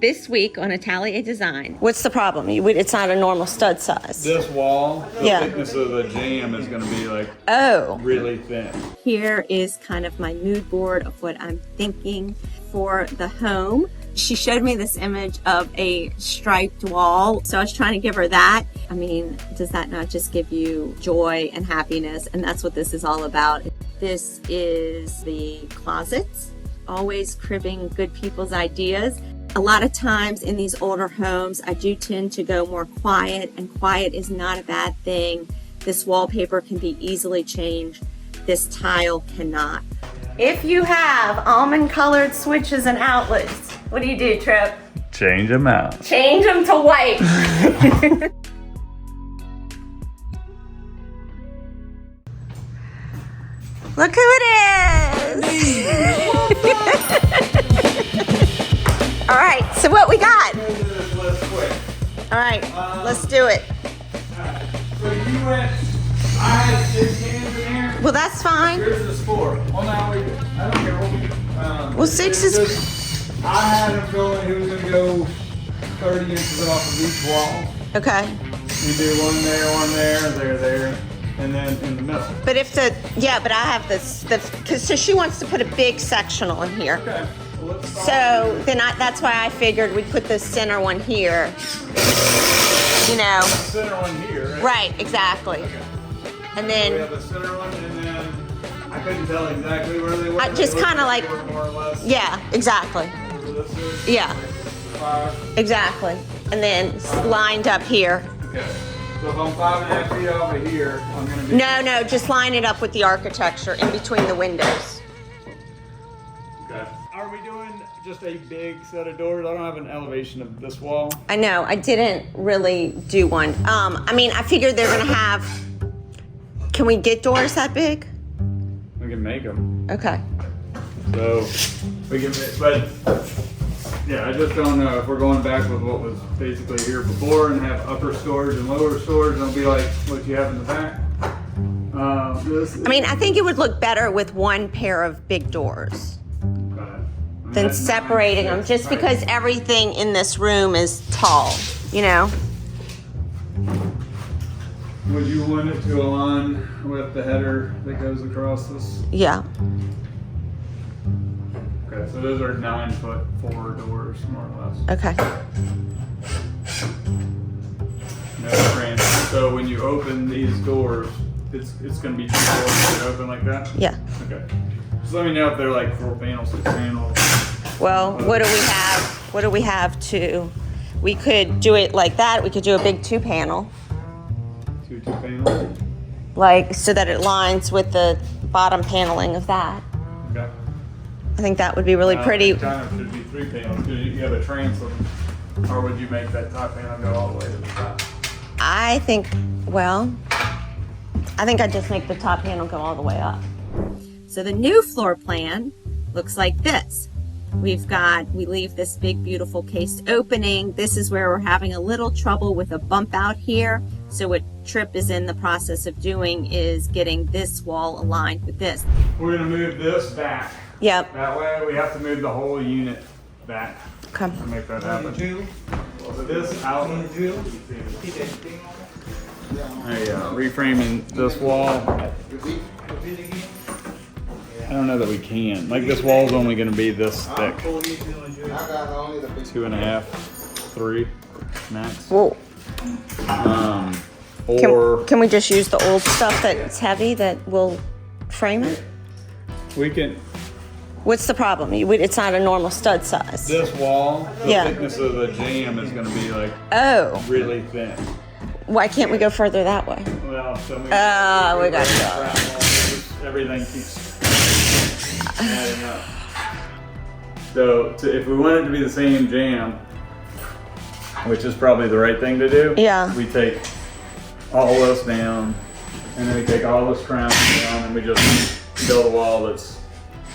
This week on Atelier Design. What's the problem? It's not a normal stud size. This wall, the thickness of the jamb is going to be like really thin. Here is kind of my mood board of what I'm thinking for the home. She showed me this image of a striped wall, so I was trying to give her that. I mean, does that not just give you joy and happiness? And that's what this is all about. This is the closets, always cribbing good people's ideas. A lot of times in these older homes, I do tend to go more quiet, and quiet is not a bad thing. This wallpaper can be easily changed. This tile cannot. If you have almond colored switches and outlets, what do, Tripp? Change them out. Change them to white. Look who it is. All right, so what we got? All right, let's do it. So you went, I had 6 cans in here. Well, that's fine. Here's the 4. Well, now I don't care what we do. Well, 6 is... I had him going, he was going to go 30 inches off of each wall. Okay. You do one there, and then in the middle. But if the, but I have this, so she wants to put a big sectional in here. Okay. Well, let's start So then that's why I figured we'd put the center one here. You know. Center one here, right? Right, exactly. Okay. And We then, have the center one, and then I couldn't tell exactly where they were. just They looked kinda like- they were more or less. yeah, exactly. This is Yeah, 5. exactly. And then lined up here. Okay. So if I'm 5.5 feet over here, I'm gonna be. No, just line it up with the architecture in between the windows. Okay. Are we doing just a big set of doors? I don't have an elevation of this wall. I know, I didn't really do one. I mean, I figured they're gonna have, can we get doors that big? We can make them. Okay. So we can, but yeah, I just don't know if we're going back with what was basically here before and have upper storage and lower storage. It'll be like what you have in the back. I mean, I think it would look better with one pair of big doors than separating them, just because everything in this room is tall, you know? Would you want it to align with the header that goes across this? Yeah. Okay, so those are 9'4" doors, more or less. Okay. No frames. So when you open these doors, it's going to be 2 doors that open like that? Yeah. Okay. Just let me know if they're like 4 panels, 6 panels. Well, what do we have? What do we have to? We could do it like that. We could do a big 2-panel, 2 panels. like so that it lines with the bottom paneling of that. Okay. I think that would be really pretty. It kind of should be 3 panels because you have a transom. Or would you make that top panel go all the way to the top? I think I'd just make the top panel go all the way up. So the new floor plan looks like this. We leave this big, beautiful cased opening. This is where we're having a little trouble with a bump out here. So what Tripp is in the process of doing is getting this wall aligned with this. We're going to move this back. Yep. That way we have to move the whole unit back Okay. to make that happen. So this outlet. Reframing this wall. I don't know that we can. Like this wall's only going to be this thick. 2.5, 3 max. Whoa. Or Can we just use the old stuff that's heavy that will frame it? we can. What's the problem? It's not a normal stud size. This wall, the Yeah. thickness of the jamb is going to be like really thin. Why can't we go further that way? Well, so we We got to go. Everything keeps adding up. So if we want it to be the same jamb, which is probably the right thing to do, Yeah. we take all this down, and then we take all this crown down, and we just build a wall that's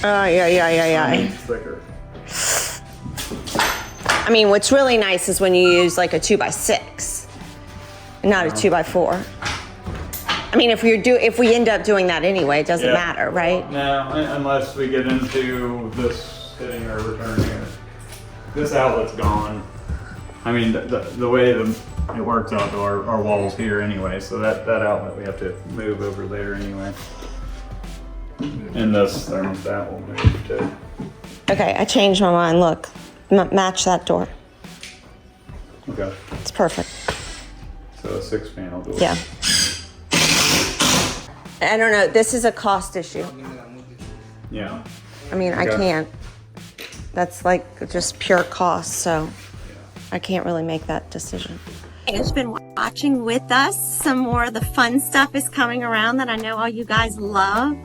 Yeah. thicker. I mean, what's really nice is when you use like a 2x6, not a 2x4. I mean, if we end up doing that anyway, it doesn't matter, right? No, unless we get into this hitting our return here. this outlet's gone. I mean, the way it works out to our walls here anyway, so that outlet we have to move over there anyway. And this thermostat will move too. Okay, I changed my mind. Look, match that door. Okay. It's perfect. So a 6-panel door. Yeah. I don't know. This is a cost issue. Yeah. I mean, I can't. That's like just pure cost, so I can't really make that decision. Who's been watching with us? Some more of the fun stuff is coming around that I know all you guys love.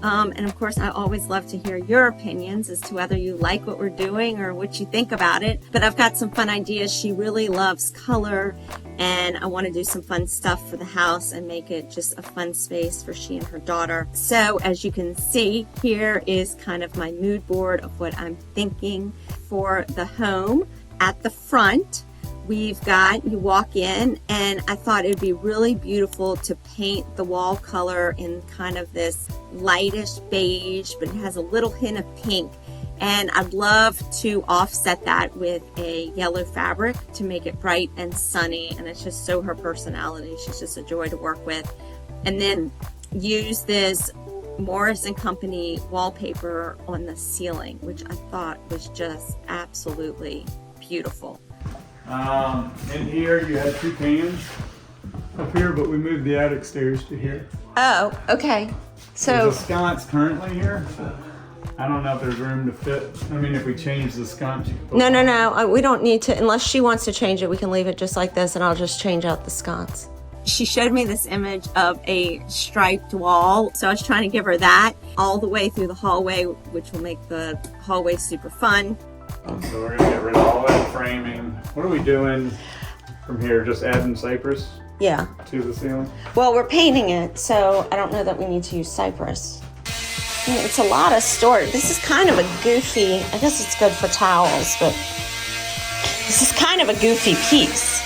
And of course, I always love to hear your opinions as to whether you like what we're doing or what you think about it. But I've got some fun ideas. She really loves color, and I want to do some fun stuff for the house and make it just a fun space for she and her daughter. So as you can see, here is kind of my mood board of what I'm thinking for the home. At the front, we've got, you walk in, and I thought it'd be really beautiful to paint the wall color in kind of this lightish beige, but it has a little hint of pink. And I'd love to offset that with a yellow fabric to make it bright and sunny. And it's just so her personality. She's just a joy to work with. And then use this Morris & Company wallpaper on the ceiling, which I thought was just absolutely beautiful. In here you had 2 cans up here, but we moved the attic stairs to here. Oh, okay. So there's a sconce currently here. I don't know if there's room to fit. I mean, if we change the sconce. No. We don't need to, unless she wants to change it, we can leave it just like this and I'll just change out the sconce. She showed me this image of a striped wall. So I was trying to give her that all the way through the hallway, which will make the hallway super fun. So we're gonna get rid of all that framing. What are we doing from here? Just adding cypress? Yeah. To the ceiling? Well, we're painting it, so I don't know that we need to use cypress. I mean, it's a lot of storage. This is kind of a goofy, I guess it's good for towels, but this is kind of a goofy piece.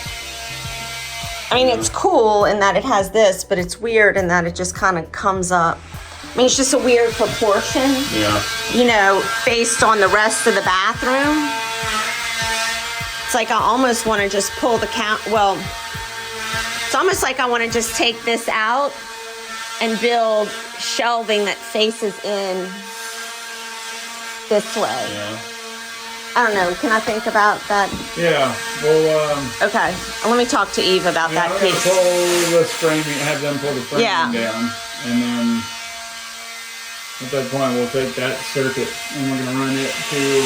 I mean, it's cool in that it has this, but it's weird in that it just kind of comes up. I mean, it's just a weird proportion. Yeah. You know, based on the rest of the bathroom. It's like I almost want to just pull the it's almost like I want to just take this out and build shelving that faces in this way. Yeah. I don't know. Can I think about that? Yeah. Well, okay. Let me talk to Eve about that I'm piece. gonna pull this framing, have them pull the framing down, and then at that point we'll take that circuit and we're gonna run it to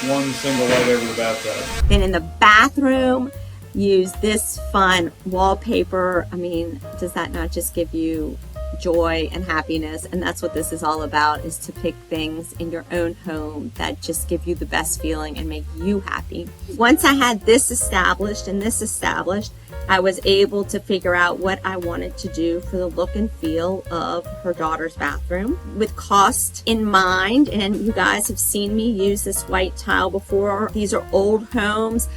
one single light over the bathtub. Then in the bathroom, use this fun wallpaper. I mean, does that not just give you joy and happiness? And that's what this is all about, is to pick things in your own home that just give you the best feeling and make you happy. Once I had this established and this established, I was able to figure out what I wanted to do for the look and feel of her daughter's bathroom with cost in mind. And you guys have seen me use this white tile before. These are old homes.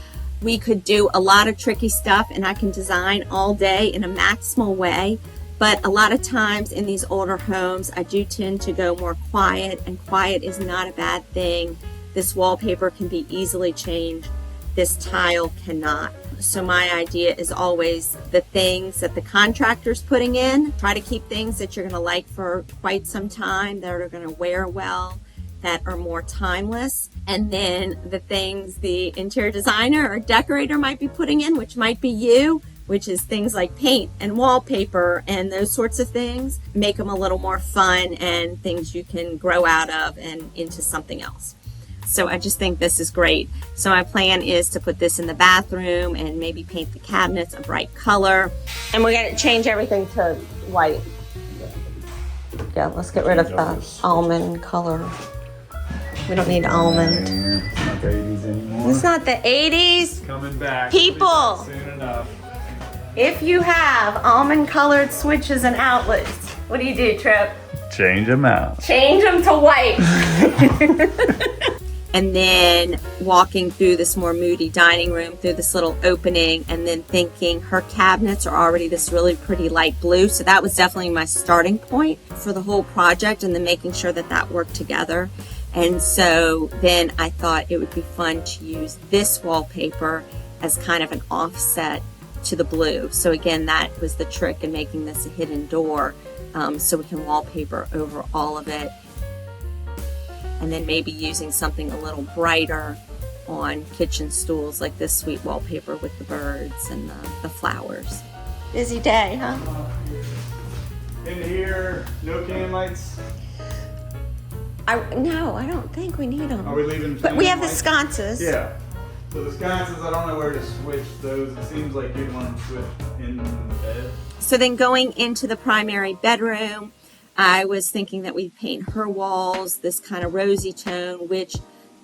We could do a lot of tricky stuff, and I can design all day in a maximal way. But a lot of times in these older homes, I do tend to go more quiet, and quiet is not a bad thing. This wallpaper can be easily changed. This tile cannot. So my idea is always the things that the contractor's putting in. Try to keep things that you're gonna like for quite some time, that are gonna wear well, that are more timeless. And then the things the interior designer or decorator might be putting in, which might be you, which is things like paint and wallpaper and those sorts of things, make them a little more fun and things you can grow out of and into something else. So I just think this is great. So my plan is to put this in the bathroom and maybe paint the cabinets a bright color. And we're gonna change everything to white. Yeah, let's get rid of the almond color. We don't need almond. It's not the 80s anymore. It's not the 80s. Coming back. People. Soon enough. If you have almond colored switches and outlets, what do, Tripp? Change them out. Change them to white. And then walking through this more moody dining room through this little opening, and then thinking her cabinets are already this really pretty light blue. So that was definitely my starting point for the whole project, and then making sure that that worked together. And so then I thought it would be fun to use this wallpaper as kind of an offset to the blue. So again, that was the trick in making this a hidden door, so we can wallpaper over all of it. And then maybe using something a little brighter on kitchen stools, like this sweet wallpaper with the birds and the flowers. Busy day, huh? In here, no can lights. No, I don't think we need them. Are we leaving? But we have the lights? sconces. Yeah. So the sconces, I don't know where to switch those. It seems like you'd want them switched in the bed. So then going into the primary bedroom, I was thinking that we'd paint her walls this kind of rosy tone, which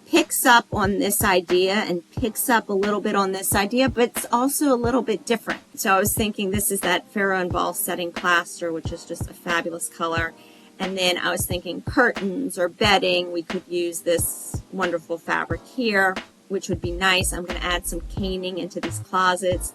picks up on this idea and picks up a little bit on this idea, but it's also a little bit different. So I was thinking this is that Farrow and Ball setting plaster, which is just a fabulous color. And then I was thinking curtains or bedding. We could use this wonderful fabric here, which would be nice. I'm going to add some caning into these closets.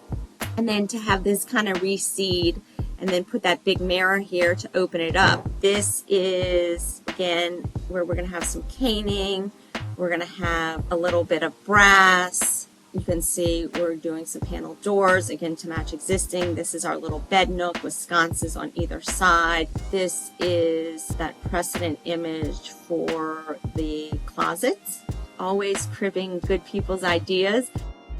And then to have this kind of reseed and then put that big mirror here to open it up. This is, again, where we're going to have some caning. We're going to have a little bit of brass. You can see we're doing some panel doors, again, to match existing. This is our little bed nook with sconces on either side. This is that precedent image for the closets. Always cribbing good people's ideas.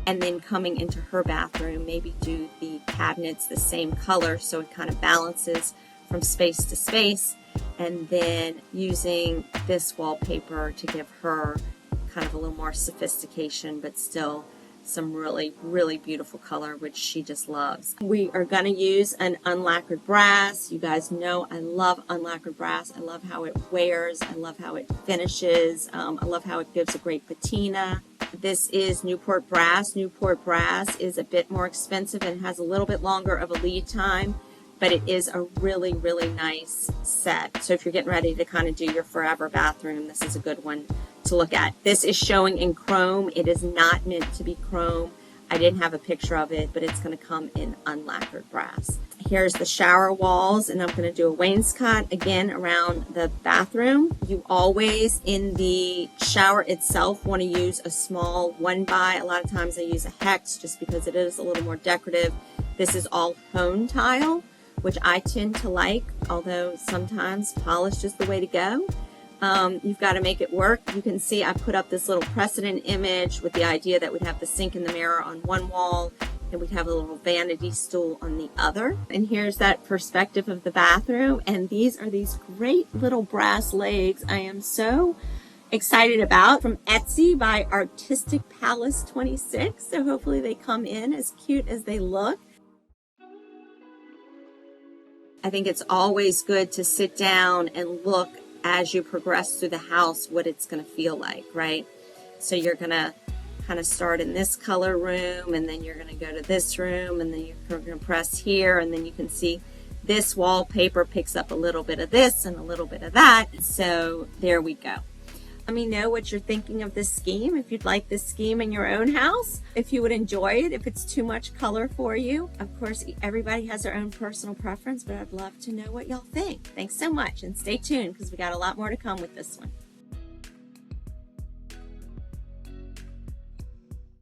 And then coming into her bathroom, maybe do the cabinets the same color so it kind of balances from space to space. And then using this wallpaper to give her kind of a little more sophistication, but still some really, really beautiful color, which she just loves. We are going to use an unlacquered brass. You guys know I love unlacquered brass. I love how it wears. I love how it finishes. I love how it gives a great patina. This is Newport brass. Newport brass is a bit more expensive and has a little bit longer of a lead time, but it is a really, really nice set. So if you're getting ready to kind of do your forever bathroom, this is a good one to look at. This is showing in chrome. It is not meant to be chrome. I didn't have a picture of it, but it's going to come in unlacquered brass. Here's the shower walls, and I'm going to do a wainscot again around the bathroom. You always, in the shower itself, want to use a small 1x. A lot of times I use a hex just because it is a little more decorative. This is all hone tile, which I tend to like, although sometimes polished is the way to go. You've got to make it work. You can see I put up this little precedent image with the idea that we'd have the sink and the mirror on one wall and we'd have a little vanity stool on the other. And here's that perspective of the bathroom. And these are these great little brass legs I am so excited about, from Etsy by Artistic Palace 26. So hopefully they come in as cute as they look. I think it's always good to sit down and look as you progress through the house what it's going to feel like, right? So you're going to kind of start in this color room, and then you're going to go to this room, and then you're going to press here, and then you can see this wallpaper picks up a little bit of this and a little bit of that. So there we go. Let me know what you're thinking of this scheme, if you'd like this scheme in your own house, if you would enjoy it, if it's too much color for you. Of course, everybody has their own personal preference, but I'd love to know what y'all think. Thanks so much, and stay tuned because we got a lot more to come with this one.